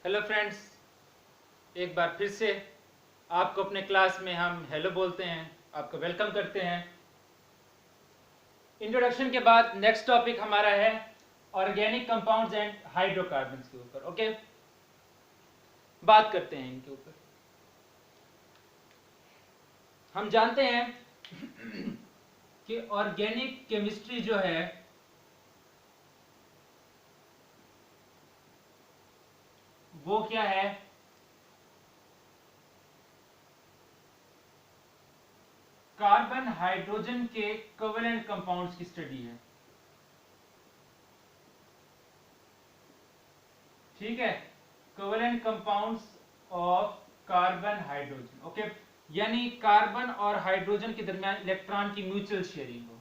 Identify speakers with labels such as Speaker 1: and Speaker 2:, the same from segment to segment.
Speaker 1: Hello friends, एक बार फिर से आपको अपने क्लास में हम हेलो बोलते हैं, आपको वेलकम करते हैं। इंट्रोडक्शन के बाद नेक्स्ट टॉपिक हमारा है ऑर्गेनिक कंपाउंड्स एंड हाइड्रोकार्बन्स के ऊपर। ओके, बात करते हैं इनके ऊपर। हम जानते हैं कि ऑर्गेनिक केमिस्ट्री जो है वो क्या है, कार्बन हाइड्रोजन के कोवेलेंट कंपाउंड्स की स्टडी है। ठीक है, covalent compounds of carbon hydrogen. Okay, यानी कार्बन और हाइड्रोजन के दरमियान इलेक्ट्रॉन की म्यूचुअल शेयरिंग हो,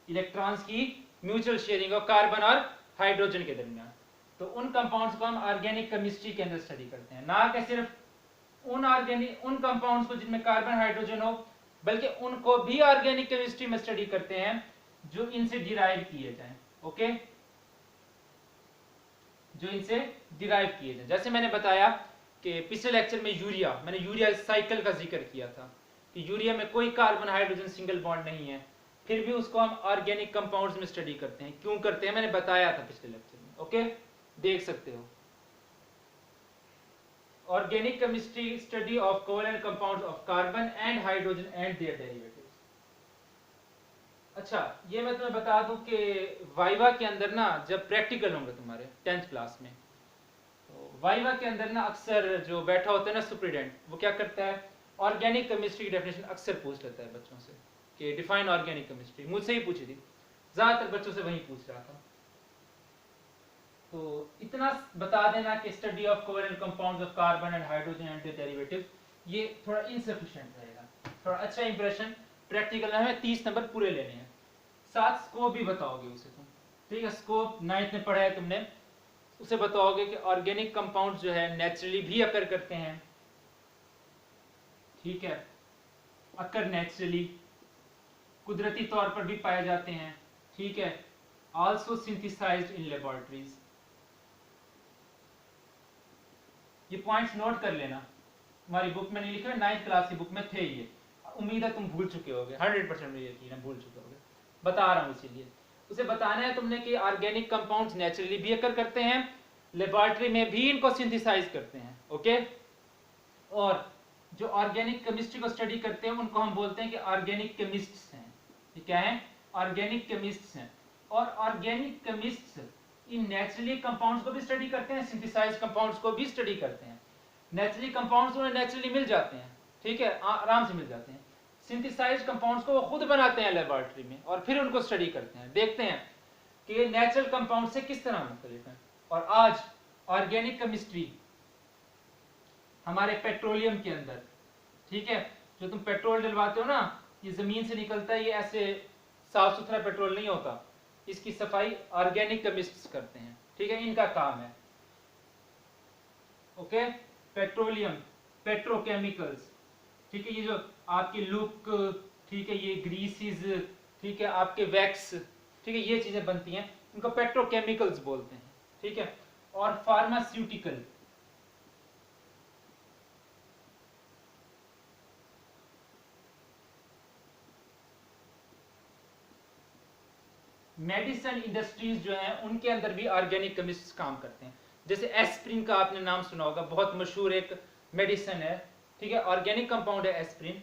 Speaker 1: इलेक्ट्रॉन्स की म्यूचुअल शेयरिंग हो कार्बन और हाइड्रोजन के दरमियान। तो उन कंपाउंड्स को हम ऑर्गेनिक केमिस्ट्री के अंदर स्टडी करते हैं, ना कि सिर्फ उन कंपाउंड्स को जिनमें कार्बन हाइड्रोजन हो, बल्कि उनको भी ऑर्गेनिक केमिस्ट्री में स्टडी करते हैं जो इनसे डिराइव किए जाएं। ओके, जो इनसे डिराइव किए जाएं। जैसे मैंने बताया कि पिछले लेक्चर में मैंने यूरिया साइकिल का जिक्र किया था कि यूरिया में कोई कार्बन हाइड्रोजन सिंगल बॉन्ड नहीं है, फिर भी उसको हम ऑर्गेनिक कंपाउंड्स में स्टडी करते हैं। क्यों करते हैं मैंने बताया था पिछले लेक्चर में। ओके, देख सकते हो, organic chemistry study of covalent compounds of carbon and hydrogen and their derivatives. अच्छा, ये मैं तुम्हें बता दूं कि वाइवा के अंदर ना, जब प्रैक्टिकल होंगे तुम्हारे 10th क्लास में, तो वाइवा के अंदर ना अक्सर जो बैठा होता है ना सुप्रीडेंट, वो क्या करता है, ऑर्गेनिक केमिस्ट्री की डेफिनेशन अक्सर पूछ लेता है बच्चों से कि डिफाइन ऑर्गेनिक केमिस्ट्री। मुझसे ही पूछी थी, ज्यादातर बच्चों से वही पूछ रहा था। तो इतना बता देना कि study of covalent compounds of carbon and hydrogen and their derivatives, ये थोड़ा इनसफिशिएंट रहेगा। थोड़ा अच्छा इंप्रेशन प्रैक्टिकल में हमें 30 नंबर पूरे लेने हैं, साथ स्कोप भी बताओगे उसे तुम। ठीक है, स्कोप 9th में पढ़ा है तुमने, उसे बताओगे कि ऑर्गेनिक कंपाउंड्स जो है नेचुरली भी अकर करते हैं। ठीक है, अकर नेचुरली, कुदरती तौर पर भी पाए जाते हैं। ठीक है, आल्सो सिंथेसाइज्ड इन लेबोरेटरीज। ये पॉइंट्स नोट कर लेना, हमारी बुक में नहीं लिखे, 9th क्लास की बुक में थे ये। उम्मीद है तुम भूल चुके होगे, 100% मुझे यकीन है भूल चुके होगे, बता रहा हूँ इसीलिए। उसे बताना है तुमने कि ऑर्गेनिक कंपाउंड्स नेचुरली भी अकर करते हैं, लेबोरेटरी में भी इनको सिंथेसाइज करते हैं। ओके, और जो ऑर्गेनिक केमिस्ट्री को स्टडी करते हैं उनको हम बोलते हैं कि ऑर्गेनिक केमिस्ट्स हैं। ये क्या है, ऑर्गेनिक केमिस्ट्स हैं। और ऑर्गेनिक केमिस्ट्स इन नेचुरली कंपाउंड्स को भी स्टडी करते हैं, सिंथेसाइज कंपाउंड्स को भी स्टडी करते हैं। नेचुरली कंपाउंड्स उन्हें नेचुरली मिल जाते हैं, ठीक है, आराम से मिल जाते हैं। सिंथेसाइज कंपाउंड्स को वो खुद बनाते हैं लेबोरेटरी में और फिर उनको स्टडी करते हैं, देखते हैं कि ये नेचुरल कंपाउंड से किस तरह मुख्तलिफ हैं। और आज ऑर्गेनिक केमिस्ट्री हमारे पेट्रोलियम के अंदर, ठीक है, जो तुम पेट्रोल डलवाते हो ना, ये जमीन से निकलता है, ये ऐसे साफ सुथरा पेट्रोल नहीं होता, इसकी सफाई ऑर्गेनिक केमिस्ट्स करते हैं। ठीक है, इनका काम है। ओके, पेट्रोलियम, पेट्रोकेमिकल्स, ठीक है, ये जो आपकी लुक, ठीक है, ये ग्रीसीज, ठीक है, आपके वैक्स, ठीक है, ये चीजें बनती हैं, इनको पेट्रोकेमिकल्स बोलते हैं। ठीक है, और फार्मास्यूटिकल, मेडिसिन इंडस्ट्रीज जो हैं उनके अंदर भी ऑर्गेनिक केमिस्ट्स काम करते हैं। जैसे एस्प्रिन का आपने नाम सुना होगा, बहुत मशहूर एक मेडिसिन है। ठीक है, ऑर्गेनिक कंपाउंड है एस्प्रिन।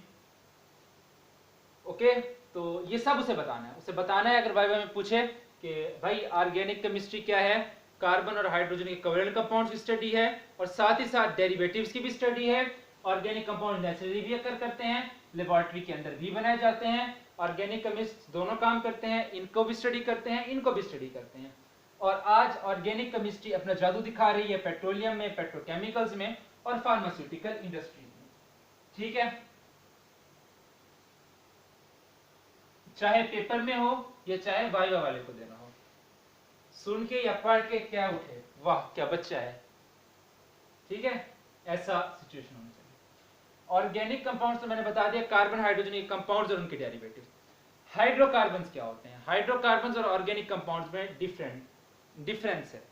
Speaker 1: ओके, तो ये सब उसे बताना है, अगर वाइवा में पूछे कि भाई ऑर्गेनिक केमिस्ट्री क्या है, कार्बन और हाइड्रोजन के कोवेलेंट कंपाउंड्स की स्टडी है और साथ ही साथ डेरिवेटिव्स की भी स्टडी है। ऑर्गेनिक कंपाउंड नेचुरली भी अकर करते हैं, लेबोरेटरी के अंदर भी बनाए जाते हैं। ऑर्गेनिक केमिस्ट दोनों काम करते हैं, इनको भी स्टडी करते हैं, इनको भी स्टडी करते हैं। और आज ऑर्गेनिक केमिस्ट्री अपना जादू दिखा रही है पेट्रोलियम में, पेट्रोकेमिकल्स में और फार्मास्यूटिकल इंडस्ट्रीज में। ठीक है, चाहे पेपर में हो या चाहे वाइवा वाले को देना हो, सुन के या पढ़ के क्या उठे, वाह क्या बच्चा है। ठीक है, ऐसा सिचुएशन होना चाहिए। ऑर्गेनिक कंपाउंड्स तो मैंने बता दिया, कार्बन हाइड्रोजन के कंपाउंड्स और उनके डेरिवेटिव्स। हाइड्रोकार्बन्स क्या होते हैं, हाइड्रोकार्बन्स और ऑर्गेनिक कंपाउंड्स में डिफरेंस है।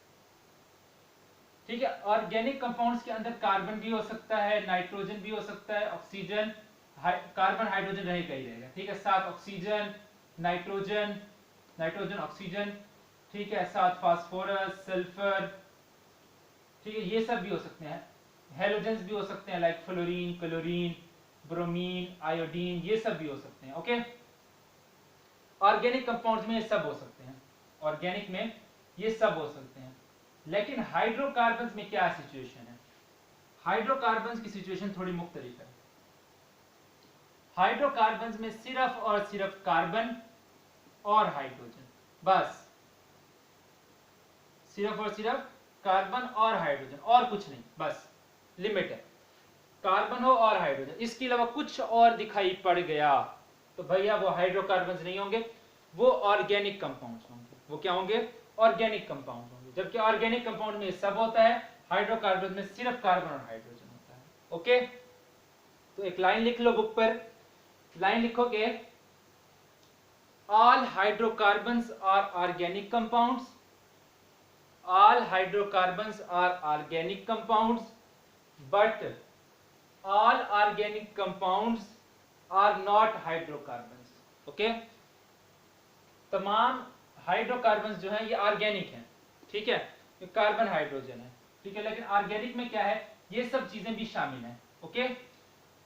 Speaker 1: ठीक है। ऑर्गेनिक कंपाउंड्स के अंदर कार्बन भी हो सकता है, नाइट्रोजन भी हो सकता है, ऑक्सीजन, कार्बन हाइड्रोजन रहेगा ही रहेगा, ठीक है। साथ ऑक्सीजन, नाइट्रोजन, नाइट्रोजन ऑक्सीजन, ठीक है, साथ फास्फोरस, सल्फर, ठीक है, ये सब भी हो सकते हैं। हेलोजेंस भी हो सकते हैं, like fluorine, chlorine, bromine, iodine, ये सब भी हो सकते हैं। ओके, ऑर्गेनिक कंपाउंड्स में ये सब हो सकते हैं, ऑर्गेनिक में ये सब हो सकते हैं। लेकिन हाइड्रोकार्बन्स में क्या सिचुएशन है? हाइड्रोकार्बन्स की सिचुएशन थोड़ी मुख्तलिफ है। हाइड्रोकार्बन्स में सिर्फ और सिर्फ कार्बन और हाइड्रोजन, बस सिर्फ और सिर्फ कार्बन और हाइड्रोजन, और कुछ नहीं, बस लिमिट है, कार्बन हो और हाइड्रोजन। इसके अलावा कुछ और दिखाई पड़ गया तो भैया वो हाइड्रोकार्बन्स नहीं होंगे, वो ऑर्गेनिक कंपाउंड्स होंगे। वो क्या होंगे? ऑर्गेनिक कंपाउंड होंगे। जबकि ऑर्गेनिक कंपाउंड में सब होता है, हाइड्रोकार्बन में सिर्फ कार्बन और हाइड्रोजन होता है। ओके, तो एक लाइन लिख लो बुक पर, लाइन लिखोगे, all hydrocarbons are organic compounds, all hydrocarbons are organic compounds, but all organic compounds are not hydrocarbons. Okay, तमाम हाइड्रोकार्बन्स जो हैं ये ऑर्गेनिक हैं, ठीक है, ये कार्बन हाइड्रोजन है, ठीक है। लेकिन ऑर्गेनिक में क्या है? ये सब चीजें भी शामिल हैं। ओके,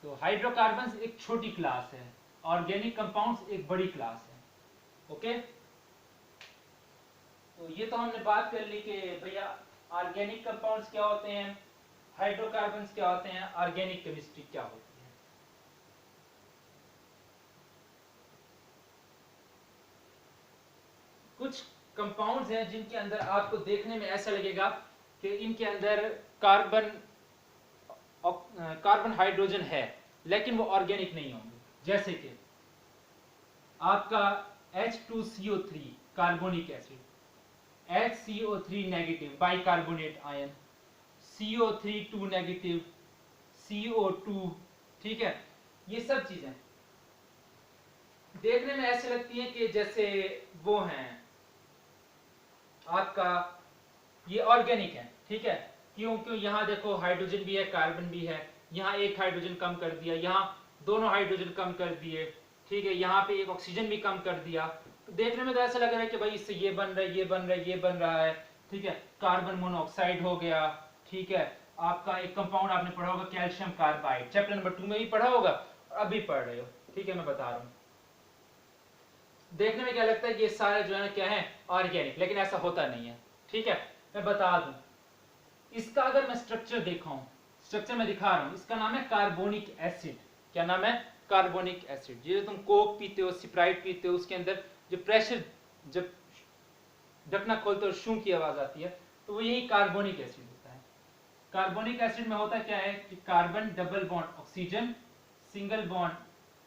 Speaker 1: तो हाइड्रोकार्बन्स एक छोटी क्लास है, ऑर्गेनिक कंपाउंड्स एक बड़ी क्लास है। ओके, तो ये तो हमने बात कर ली कि भैया ऑर्गेनिक कंपाउंड्स क्या होते हैं, हाइड्रोकार्बन्स क्या होते हैं, ऑर्गेनिक केमिस्ट्री क्या होती है। कुछ कंपाउंड्स हैं जिनके अंदर आपको देखने में ऐसा लगेगा कि इनके अंदर कार्बन हाइड्रोजन है, लेकिन वो ऑर्गेनिक नहीं होंगे। जैसे कि आपका H2CO3 carbonic acid, HCO3 negative bicarbonate ion, CO3 2 negative, CO2, ठीक है, ये सब चीजें देखने में ऐसे लगती हैं कि जैसे वो हैं आपका, ये ऑर्गेनिक है, ठीक है। क्योंकि यहाँ देखो हाइड्रोजन भी है, कार्बन भी है, यहाँ एक हाइड्रोजन कम कर दिया, यहाँ दोनों हाइड्रोजन कम कर दिए, ठीक है, यहाँ पे एक ऑक्सीजन भी कम कर दिया। तो देखने में तो ऐसा लग रहा है कि भाई इससे ये बन रहा है, ये बन रहा है, ये बन रहा है, ठीक है। कार्बन मोनोऑक्साइड हो गया, ठीक है। आपका एक कंपाउंड आपने पढ़ा होगा कैल्शियम कार्बाइड, चैप्टर नंबर 2 में भी पढ़ा होगा, अभी पढ़ रहे हो, ठीक है, मैं बता रहा हूँ। देखने में क्या लगता है कि ये सारे जो है क्या है, ऑर्गेनिक, लेकिन ऐसा होता नहीं है, ठीक है। मैं बता दूं, इसका अगर मैं स्ट्रक्चर दिखाऊं, स्ट्रक्चर में दिखा रहा हूं, इसका नाम है कार्बोनिक एसिड। क्या नाम है? Carbonic acid. ये तुम कोक पीते हो, स्प्राइट पीते हो, उसके अंदर जो प्रेशर, जब ढकना खोलते हो शू की आवाज आती है, तो वो यही कार्बोनिक एसिड होता है। कार्बोनिक एसिड में होता क्या है कि carbon double bond oxygen, single bond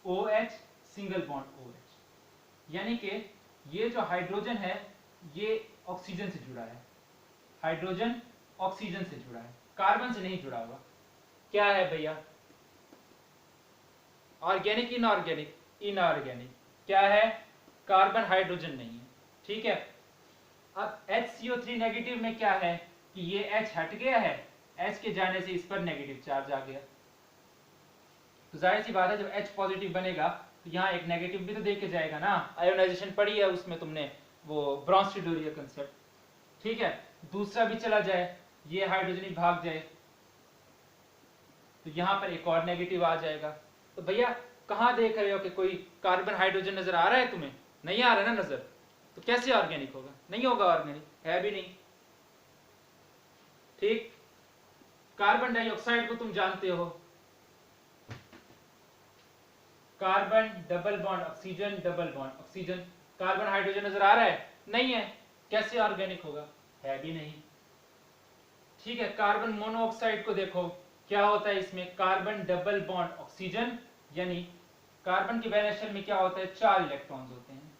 Speaker 1: OH, single bond OH, यानी कि ये जो हाइड्रोजन है ये ऑक्सीजन से जुड़ा है, हाइड्रोजन ऑक्सीजन से जुड़ा है, कार्बन से नहीं जुड़ा हुआ। क्या है भैया? Organic, inorganic? इनऑर्गेनिक। क्या है? कार्बन हाइड्रोजन नहीं है, ठीक है। अब HCO3 नेगेटिव में क्या है कि ये H हट गया है, H के जाने से इस पर नेगेटिव चार्ज आ गया, तो जाहिर सी बात है जब H पॉजिटिव बनेगा तो यहाँ एक नेगेटिव भी तो दे के जाएगा ना। आयोनाइजेशन पढ़ी है उसमें तुमने, वो ब्रॉन्स्टिडोरिया कंसेप्ट, ठीक है। दूसरा भी चला जाए, ये हाइड्रोजन भाग जाए, तो यहाँ पर एक और नेगेटिव आ जाएगा। तो भैया कहाँ देख रहे हो कि कोई कार्बन हाइड्रोजन नजर आ रहा है तुम्हें? नहीं आ रहा ना नजर, तो कैसे ऑर्गेनिक होगा? नहीं होगा ऑर्गेनिक, है भी नहीं, ठीक। कार्बन डाइऑक्साइड को तुम जानते हो, carbon double bond oxygen, double bond oxygen, carbon hydrogen नजर आ रहा है? नहीं है, कैसे ऑर्गेनिक होगा? है भी नहीं, ठीक है। कार्बन मोनोऑक्साइड को देखो, क्या होता है इसमें? कार्बन डबल बॉन्ड ऑक्सीजन, यानी कार्बन के वैलेंस शेल में क्या होता है? 4 इलेक्ट्रॉन्स होते हैं,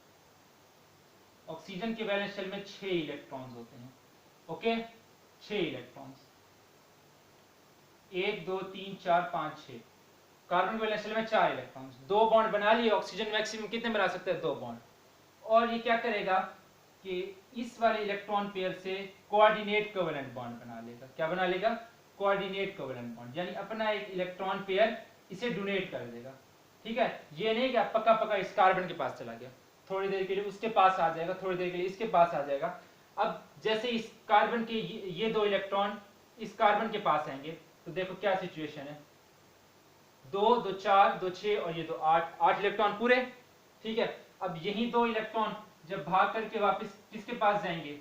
Speaker 1: ऑक्सीजन के वैलेंस शेल में 6 इलेक्ट्रॉन्स होते हैं। ओके, 6 इलेक्ट्रॉन्स, 1 2 3 4 5 6, कार्बन के वैलेंस शेल में 4 इलेक्ट्रॉन्स, 2 बॉन्ड बना लिए। ऑक्सीजन मैक्सिमम कितने बना सकते हैं? 2 बॉन्ड। और ये क्या करेगा कि इस वाले इलेक्ट्रॉन पेयर से कोऑर्डिनेट कोवेलेंट बॉन्ड बना लेगा। क्या बना लेगा? कोऑर्डिनेट कोवेलेंट बॉन्ड, यानी अपना एक इलेक्ट्रॉन पेयर इसे डोनेट कर देगा। ठीक है, ये नहीं कि पक्का पक्का इस कार्बन के पास चला गया, थोड़ी देर के लिए उसके पास आ जाएगा, थोड़ी देर के लिए इसके पास आ जाएगा। अब जैसे इस कार्बन के ये दो इलेक्ट्रॉन इस कार्बन के पास आएंगे तो देखो क्या सिचुएशन है, 2 2 4 2 6 और ये 2 8 इलेक्ट्रॉन पूरे। ठीक है, अब यही दो इलेक्ट्रॉन जब भाग करके वापस किसके पास जाएंगे?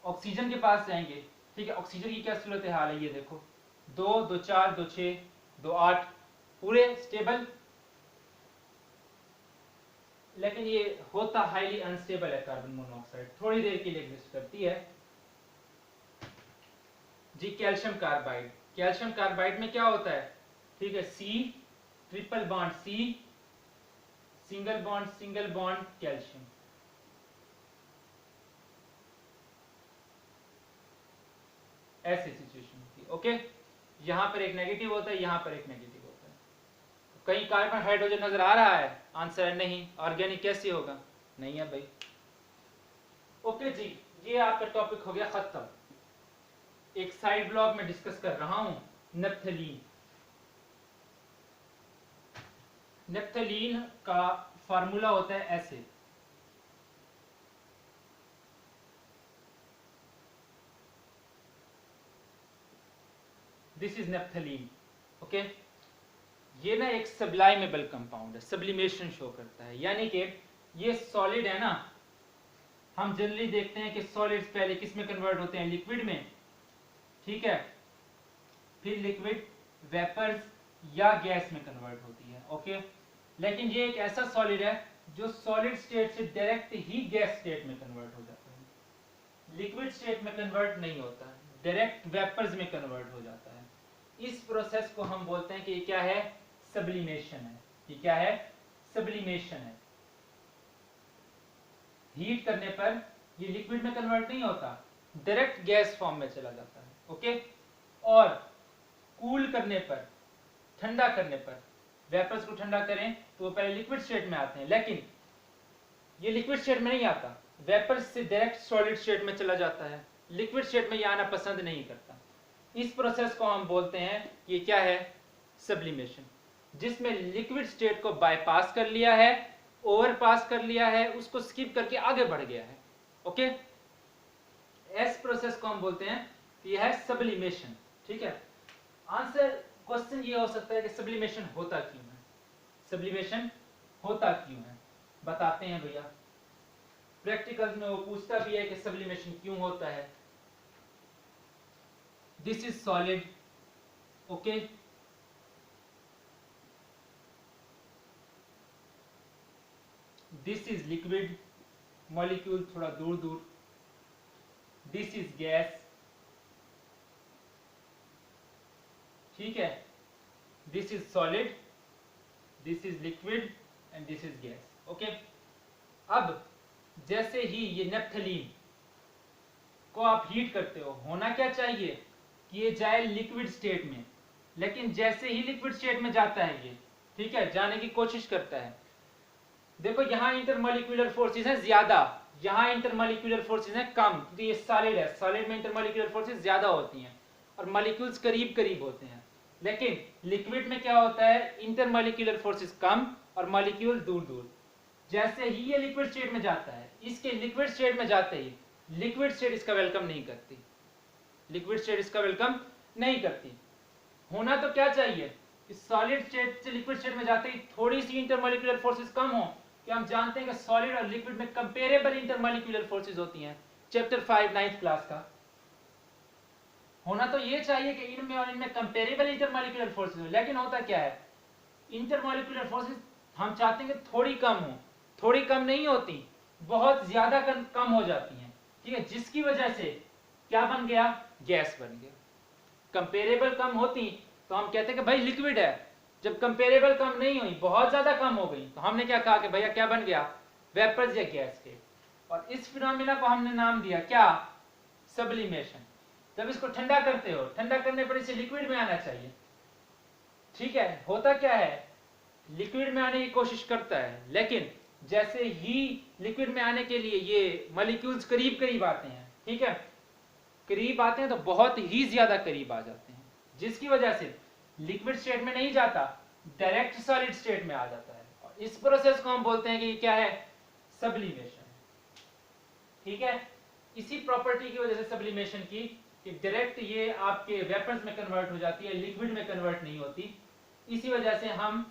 Speaker 1: ऑक्सीजन के पास जाएंगे। ठीक है, ऑक्सीजन की क्या सूरत हाल है, ये देखो 2 2 4 2 6 2 8 पूरे स्टेबल, लेकिन ये होता हाईली अनस्टेबल है। कार्बन मोनोऑक्साइड थोड़ी देर के लिए एग्जिस्ट करती है जी। कैल्शियम कार्बाइड, कैल्शियम कार्बाइड में क्या होता है? ठीक है, C triple bond C, single bond calcium. ऐसी सिचुएशन होती है। ओके, यहां पर एक नेगेटिव होता है, यहां पर एक नेगेटिव होता है। कहीं कार्बन हाइड्रोजन नजर आ रहा है? आंसर है नहीं। ऑर्गेनिक कैसे होगा? नहीं है भाई। ओके जी, ये आपका टॉपिक हो गया खत्म। एक साइड ब्लॉक में डिस्कस कर रहा हूं, नेप्थलीन। नेप्थलीन का फार्मूला होता है ऐसे, दिस इज नेप्थलीन। ओके, ये ना एक सब्लाइमेबल कंपाउंड है, सब्लिमेशन शो करता है, यानी कि ये सॉलिड है ना। हम जनरली देखते हैं कि सॉलिड्स पहले किस में कन्वर्ट होते हैं? लिक्विड में। ठीक है, फिर लिक्विड वेपर्स या गैस में कन्वर्ट होती है। ओके, लेकिन ये एक ऐसा सॉलिड है जो सॉलिड स्टेट से डायरेक्ट ही गैस स्टेट में कन्वर्ट हो जाता है, लिक्विड स्टेट में कन्वर्ट नहीं होता, डायरेक्ट वेपर्स में कन्वर्ट हो जाता है। इस प्रोसेस को हम बोलते हैं कि ये क्या है? सब्लिमेशन है। ये क्या है? सब्लिमेशन है। हीट करने पर ये लिक्विड में कन्वर्ट नहीं होता, डायरेक्ट गैस फॉर्म में चला जाता है। ओके, और कूल करने पर, ठंडा करने पर, वेपर्स को ठंडा करें तो वो पहले लिक्विड स्टेट में आते हैं, लेकिन ये लिक्विड स्टेट में नहीं आता, वेपर्स से डायरेक्ट सॉलिड स्टेट में चला जाता है, लिक्विड स्टेट में ये आना पसंद नहीं करता। इस प्रोसेस को हम बोलते हैं, ये क्या है? सब्लिमेशन, जिसमें लिक्विड स्टेट को बाईपास कर लिया है, ओवरपास कर लिया है, उसको स्किप करके आगे बढ़ गया है। ओके, इस प्रोसेस को हम बोलते हैं कि यह है सब्लिमेशन। ठीक है, आंसर क्वेश्चन ये हो सकता है कि सब्लिमेशन होता क्यों है? सब्लिमेशन होता क्यों है? बताते हैं भैया। प्रैक्टिकल्स में वो पूछता भी है कि सब्लिमेशन क्यों होता है। This is solid. Okay, this is liquid, molecule थोड़ा दूर दूर। This is gas. ठीक है, this is solid, this is liquid and this is gas. Okay, अब जैसे ही ये नेप्थलीन को आप हीट करते हो, होना क्या चाहिए कि ये जाए लिक्विड स्टेट में, लेकिन जैसे ही लिक्विड स्टेट में जाता है ये, ठीक है, जाने की कोशिश करता है। देखो यहाँ इंटरमॉलिक्यूलर फोर्सेस हैं ज्यादा, यहाँ इंटरमॉलिक्यूलर फोर्सेस हैं कम, क्योंकि ये सॉलिड है, सॉलिड में इंटरमॉलिक्यूलर फोर्सेस ज्यादा होती हैं और मॉलिक्यूल्स करीब करीब होते हैं। लेकिन लिक्विड में क्या होता है? इंटरमॉलिक्यूलर फोर्सेस कम और मॉलिक्यूल दूर दूर। जैसे ही ये लिक्विड स्टेट में जाता है, इसके लिक्विड स्टेट में जाते ही लिक्विड स्टेट इसका वेलकम नहीं करती, लिक्विड स्टेट इसका वेलकम नहीं करती। होना तो क्या चाहिए कि सॉलिड स्टेट से लिक्विड स्टेट में जाते ही थोड़ी सी इंटरमॉलिक्यूलर फोर्सेस कम हो, कि हम जानते हैं कि सॉलिड और लिक्विड में कंपेरेबल इंटरमॉलिक्यूलर फोर्सेस होती हैं, चैप्टर 5 9th क्लास का। होना तो ये चाहिए कि इनमें और इनमें कंपेरेबल इंटरमॉलिक्यूलर फोर्सेस हो, लेकिन होता क्या है? इंटरमॉलिक्यूलर फोर्सेस हम चाहते हैं कि थोड़ी कम हो, थोड़ी कम नहीं होती, बहुत ज्यादा कम हो जाती हैं। ठीक है, जिसकी वजह से क्या बन गया? गैस बन गया। कंपेरेबल कम होती तो हम कहते हैं कि भाई लिक्विड है। जब कंपेरेबल कम नहीं हुई, बहुत ज्यादा कम हो गई, तो हमने क्या कहा कि भैया क्या बन गया? वेपर्स या गैस के। और इस फिनोमिना को हमने नाम दिया क्या? सब्लिमेशन। जब इसको ठंडा करते हो, ठंडा करने पर इसे लिक्विड में आना चाहिए। ठीक है, होता क्या है? लिक्विड में आने की कोशिश करता है, लेकिन जैसे ही लिक्विड में आने के लिए ये मॉलिक्यूल्स करीब करीब आते हैं, ठीक है, करीब आते हैं तो बहुत ही ज्यादा करीब आ जाते हैं, जिसकी वजह से लिक्विड स्टेट में नहीं जाता, डायरेक्ट सॉलिड स्टेट में आ जाता है। और इस प्रोसेस को हम बोलते हैं कि क्या है, सब्लिमेशन, ठीक है। इसी प्रॉपर्टी की वजह से सब्लिमेशन की कि डायरेक्ट ये आपके वेपर्स में कन्वर्ट हो जाती है, लिक्विड में कन्वर्ट नहीं होती। इसी वजह से हम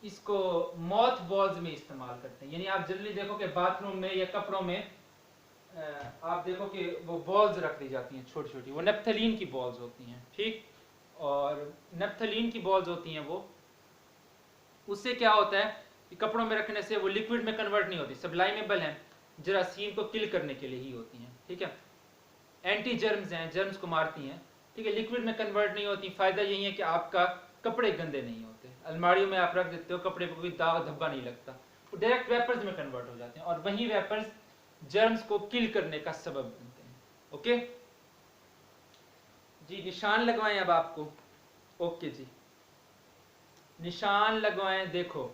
Speaker 1: इसको मॉथ बॉल्स में इस्तेमाल करते हैं। यानी आप जनरली देखो कि बाथरूम में या कपड़ों में आप देखो कि वो बॉल्स रख दी जाती हैं छोटी छोटी, वो नेप्थलीन की बॉल्स होती हैं, ठीक। और नेप्थलीन की बॉल्स होती हैं वो, उससे क्या होता है कि कपड़ों में रखने से वो लिक्विड में कन्वर्ट नहीं होती, सब्लाइमेबल हैं, जरासीम को किल करने के लिए ही होती हैं, ठीक है, एंटी जर्म्स हैं, जर्म्स को मारती हैं, ठीक है, लिक्विड में कन्वर्ट नहीं होती। फायदा यही है कि आपका कपड़े गंदे नहीं होते, अलमारियों में आप रख देते हो कपड़े को, कोई दाग धब्बा नहीं लगता, वो डायरेक्ट वेपर्स में कन्वर्ट हो जाते हैं और वही वेपर्स जर्म्स को किल करने का सबब बनते हैं। ओके जी, निशान लगवाएं अब आपको। ओके जी, निशान लगवाएं। देखो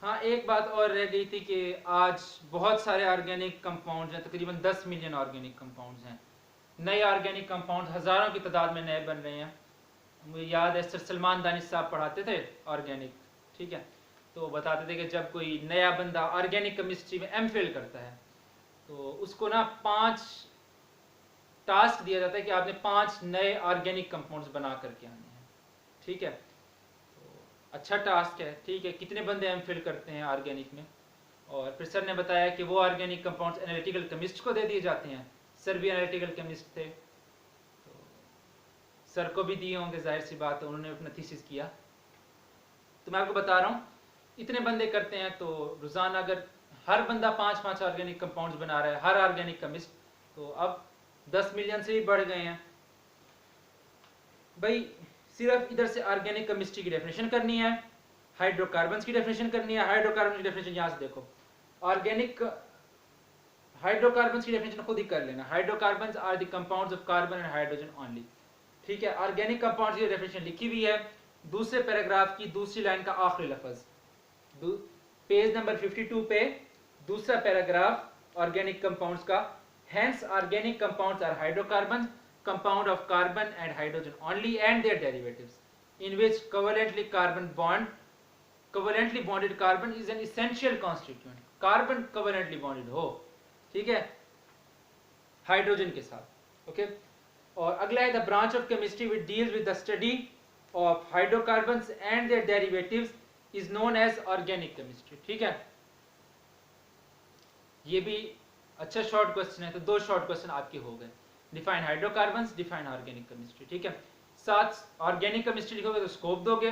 Speaker 1: हाँ, एक बात और रह गई थी कि आज बहुत सारे ऑर्गेनिक कंपाउंड्स हैं, तकरीबन 10 मिलियन ऑर्गेनिक कंपाउंड्स हैं, नए ऑर्गेनिक कंपाउंड हज़ारों की तादाद में नए बन रहे हैं। मुझे याद है सर सलमान दानिश साहब पढ़ाते थे ऑर्गेनिक, ठीक है, तो बताते थे कि जब कोई नया बंदा ऑर्गेनिक केमिस्ट्री में एमफिल करता है तो उसको ना 5 टास्क दिया जाता है कि आपने 5 नए ऑर्गेनिक कंपाउंड्स बना करके आने हैं, ठीक है। तो अच्छा टास्क है, ठीक है। कितने बंदे एमफिल करते हैं ऑर्गेनिक में, और फिर सर ने बताया कि वो ऑर्गेनिक कंपाउंड्स एनालिटिकल केमिस्ट को दे दिए जाते हैं। सर भी एनालिटिकल केमिस्ट थे, तो सर को भी दिए होंगे, जाहिर सी बात है, उन्होंने अपना थीसिस किया। तो मैं आपको बता रहा हूँ इतने बंदे करते हैं, तो रोज़ाना अगर हर बंदा 5-5 ऑर्गेनिक कंपाउंड्स बना रहा है, हर ऑर्गेनिक केमिस्ट, तो अब 10 मिलियन से भी बढ़ गए हैं भाई। सिर्फ इधर से ऑर्गेनिक केमिस्ट्री की डेफिनेशन करनी है, हाइड्रोकार्बन्स की डेफिनेशन करनी है। हाइड्रोकार्बन की डेफिनेशन यहाँ से देखो, ऑर्गेनिक हाइड्रोकार्बन्स की डेफिनेशन खुद ही कर लेना, hydrocarbons are the compounds of carbon and hydrogen only, ठीक है। ऑर्गेनिक कंपाउंड्स की डेफिनेशन लिखी हुई है दूसरे पैराग्राफ की दूसरी लाइन का आखिरी लफ्ज, पेज नंबर 52 पे दूसरा पैराग्राफ ऑर्गेनिक कंपाउंड्स का। Hence organic compounds are hydrocarbon, compound of carbon and hydrogen only and their derivatives, in which covalently bonded carbon is an essential constituent। Carbon covalently bonded हो, ठीक है, hydrogen के साथ, okay. और अगला है the branch of chemistry which deals with the study of hydrocarbons and their derivatives is known as organic chemistry, ठीक है। ये भी अच्छा शॉर्ट क्वेश्चन है, तो 2 शॉर्ट क्वेश्चन आपके हो गए। Define hydrocarbons, define organic chemistry, ठीक है। साथ ऑर्गेनिक केमिस्ट्री लिखोगे तो स्कोप दोगे,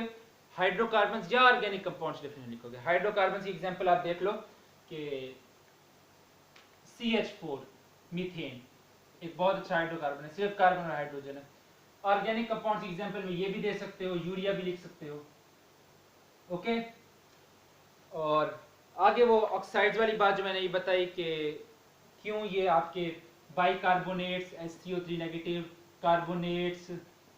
Speaker 1: हाइड्रोकार्बन्स या ऑर्गेनिक कंपाउंड्स डेफिनेशन लिखोगे। हाइड्रोकार्बन्स की एग्जांपल आप देख लो कि CH4 मीथेन एक बहुत अच्छा हाइड्रोकार्बन है, सिर्फ कार्बन और हाइड्रोजन है। ऑर्गेनिक कंपाउंड्स की एग्जांपल में ये भी दे सकते हो, यूरिया भी लिख सकते हो, ओके। और आगे वो ऑक्साइड्स वाली बात जो मैंने ये बताई कि क्यों ये आपके बाइकार्बोनेट्स, SCO3 नेगेटिव कार्बोनेट्स,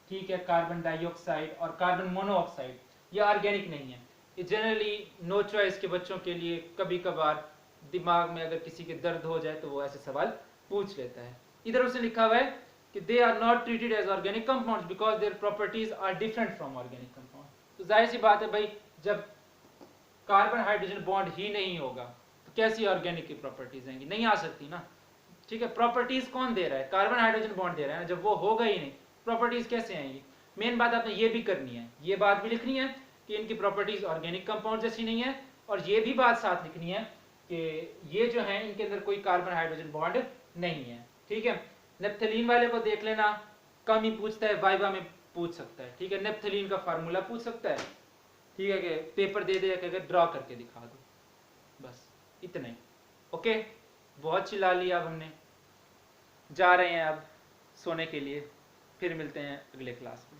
Speaker 1: ठीक है, कार्बन डाइऑक्साइड और कार्बन मोनोऑक्साइड, ये ऑर्गेनिक नहीं है। ये जनरली नो चॉइस के बच्चों के लिए कभी कभार दिमाग में अगर किसी के दर्द हो जाए तो वो ऐसे सवाल पूछ लेता है। इधर उसने लिखा हुआ है कि they are not treated as organic compounds because their properties are different from organic compound. तो जाहिर सी बात है भाई, जब कार्बन हाइड्रोजन बॉन्ड ही नहीं होगा तो कैसी ऑर्गेनिक की प्रॉपर्टीज आएंगी, नहीं आ सकती ना, ठीक है। प्रॉपर्टीज कौन दे रहा है, कार्बन हाइड्रोजन बॉन्ड दे रहा है ना, जब वो होगा ही नहीं प्रॉपर्टीज कैसे आएंगी। मेन बात आपने ये भी करनी है, ये बात भी लिखनी है कि इनकी प्रॉपर्टीज ऑर्गेनिक कंपाउंड जैसी नहीं है, और ये भी बात साथ लिखनी है कि ये जो है इनके अंदर कोई कार्बन हाइड्रोजन बॉन्ड नहीं है, ठीक है। नेप्थलीन वाले को देख लेना, कम ही पूछता है, वाइवा में पूछ सकता है, ठीक है, नेप्थलीन का फार्मूला पूछ सकता है, ठीक है, कि पेपर दे दे कि ड्रॉ करके दिखा दो, बस इतना ही, ओके। बहुत चिल्ला लिया अब हमने, जा रहे हैं अब सोने के लिए, फिर मिलते हैं अगले क्लास में।